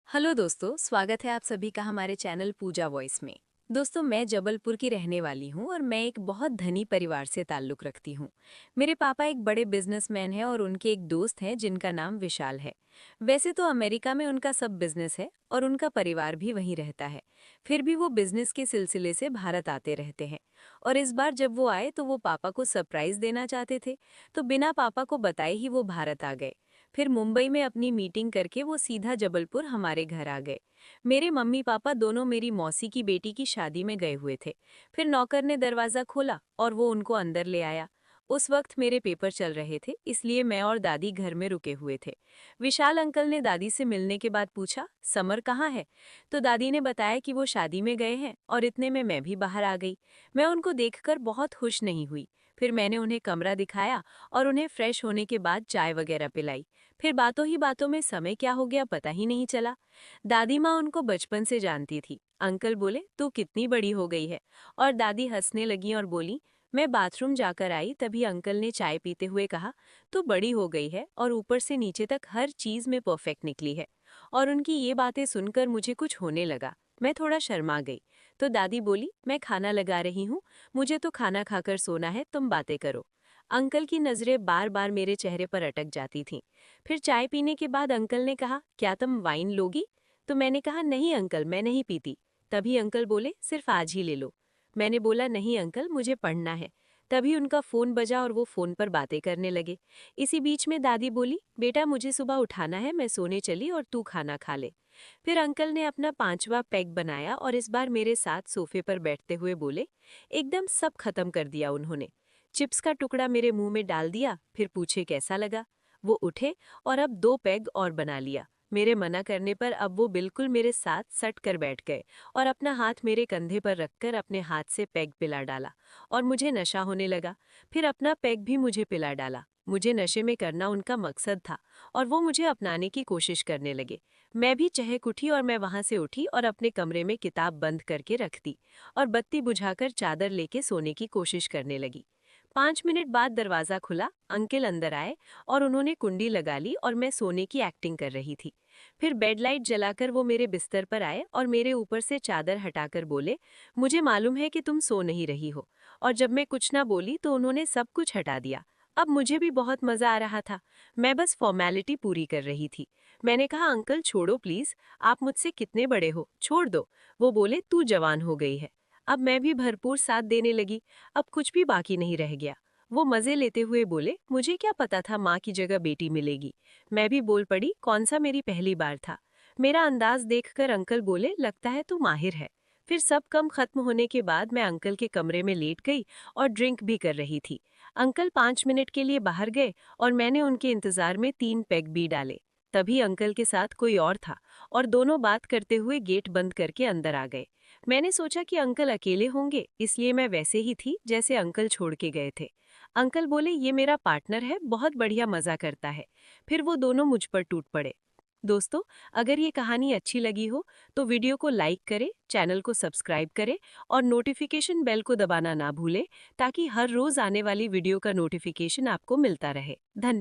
Hello दोस्तों, स्वागत है आप सभी का हमारे चैनल पूजा वॉइस में। दोस्तों, मैं जबलपुर की रहने वाली हूँ और मैं एक बहुत धनी परिवार से ताल्लुक़ रखती हूँ। मेरे पापा एक बड़े बिजनेसमैन हैं और उनके एक दोस्त हैं जिनका नाम विशाल है। वैसे तो अमेरिका में उनका सब बिजनेस है और उनका परिवार भी वहीं रहता है। फिर भी वो बिजनेस के सिलसिले से भारत आते रहते हैं। और इस बार जब वो आए तो वो पापा को सरप्राइज़ देना चाहते थे, तो बिना पापा को बताए ही वो भारत आ गए। फिर मुंबई में अपनी मीटिंग करके वो सीधा जबलपुर हमारे घर आ गए। मेरे मम्मी पापा दोनों मेरी मौसी की बेटी की शादी में गए हुए थे। फिर नौकर ने दरवाज़ा खोला और वो उनको अंदर ले आया। उस वक्त मेरे पेपर चल रहे थे, इसलिए मैं और दादी घर में रुके हुए थे। विशाल अंकल ने दादी से मिलने के बाद पूछा, समर कहाँ है? तो दादी ने बताया कि वो शादी में गए हैं और इतने में मैं भी बाहर आ गई। मैं उनको देखकर बहुत खुश नहीं हुई। फिर मैंने उन्हें कमरा दिखाया और उन्हें फ्रेश होने के बाद चाय वगैरह पिलाई। फिर बातों ही बातों में समय क्या हो गया पता ही नहीं चला। दादी माँ उनको बचपन से जानती थी। अंकल बोले, तू कितनी बड़ी हो गई है? और दादी हंसने लगी और बोली, मैं बाथरूम जाकर आई तभी अंकल ने चाय पीते हुए कहा, तू बड़ी हो गई है और ऊपर से नीचे तक हर चीज में परफेक्ट निकली है। और उनकी ये बातें सुनकर मुझे कुछ होने लगा। मैं थोड़ा शर्मा गई। तो दादी बोली, मैं खाना लगा रही हूँ, मुझे तो खाना खाकर सोना है, तुम बातें करो। अंकल की नजरें बार बार मेरे चेहरे पर अटक जाती थीं। फिर चाय पीने के बाद अंकल ने कहा, क्या तुम वाइन लोगी? तो मैंने कहा, नहीं अंकल, मैं नहीं पीती। तभी अंकल बोले, सिर्फ आज ही ले लो। मैंने बोला, नहीं अंकल, मुझे पढ़ना है। तभी उनका फोन बजा और वो फोन पर बातें करने लगे। इसी बीच में दादी बोली, बेटा मुझे सुबह उठाना है, मैं सोने चली और तू खाना खा ले। फिर अंकल ने अपना पांचवा पैग बनाया और इस बार मेरे साथ सोफे पर बैठते हुए बोले, एकदम सब खत्म कर दिया उन्होंने। चिप्स का टुकड़ा मेरे मुंह में डाल दिया, फिर पूछे कैसा लगा। वो उठे और अब दो पैग और बना लिया। मेरे मना करने पर अब वो बिल्कुल मेरे साथ सट कर बैठ गए और अपना हाथ मेरे कंधे पर रखकर अपने हाथ से पैग पिला डाला और मुझे नशा होने लगा। फिर अपना पैग भी मुझे पिला डाला। मुझे नशे में करना उनका मकसद था और वो मुझे अपनाने की कोशिश करने लगे। मैं भी चहक उठी और मैं वहां से उठी और अपने कमरे में किताब बंद करके रख दी और बत्ती बुझाकर चादर लेके सोने की कोशिश करने लगी। 5 मिनट बाद दरवाजा खुला, अंकल अंदर आए और उन्होंने कुंडी लगा ली और मैं सोने की एक्टिंग कर रही थी। फिर बेड लाइट जलाकर वो मेरे बिस्तर पर आए और मेरे ऊपर से चादर हटाकर बोले, मुझे मालूम है कि तुम सो नहीं रही हो। और जब मैं कुछ ना बोली तो उन्होंने सब कुछ हटा दिया। अब मुझे भी बहुत मजा आ रहा था। मैं बस फॉर्मेलिटी पूरी कर रही थी। मैंने कहा, अंकल छोड़ो प्लीज, आप मुझसे कितने बड़े हो, छोड़ दो। वो बोले, तू जवान हो गई है। अब मैं भी भरपूर साथ देने लगी। अब कुछ भी बाकी नहीं रह गया। वो मजे लेते हुए बोले, मुझे क्या पता था माँ की जगह बेटी मिलेगी। मैं भी बोल पड़ी, कौन सा मेरी पहली बार था। मेरा अंदाज देखकर अंकल बोले, लगता है तू माहिर है। फिर सब कम खत्म होने के बाद मैं अंकल के कमरे में लेट गई और ड्रिंक भी कर रही थी। अंकल 5 मिनट के लिए बाहर गए और मैंने उनके इंतजार में 3 पैग भी डाले। तभी अंकल के साथ कोई और था और दोनों बात करते हुए गेट बंद करके अंदर आ गए। मैंने सोचा कि अंकल अकेले होंगे, इसलिए मैं वैसे ही थी जैसे अंकल छोड़ के गए थे। अंकल बोले, ये मेरा पार्टनर है, बहुत बढ़िया मजा करता है। फिर वो दोनों मुझ पर टूट पड़े। दोस्तों, अगर ये कहानी अच्छी लगी हो तो वीडियो को लाइक करें, चैनल को सब्सक्राइब करें और नोटिफिकेशन बेल को दबाना ना भूलें, ताकि हर रोज आने वाली वीडियो का नोटिफिकेशन आपको मिलता रहे। धन्यवाद।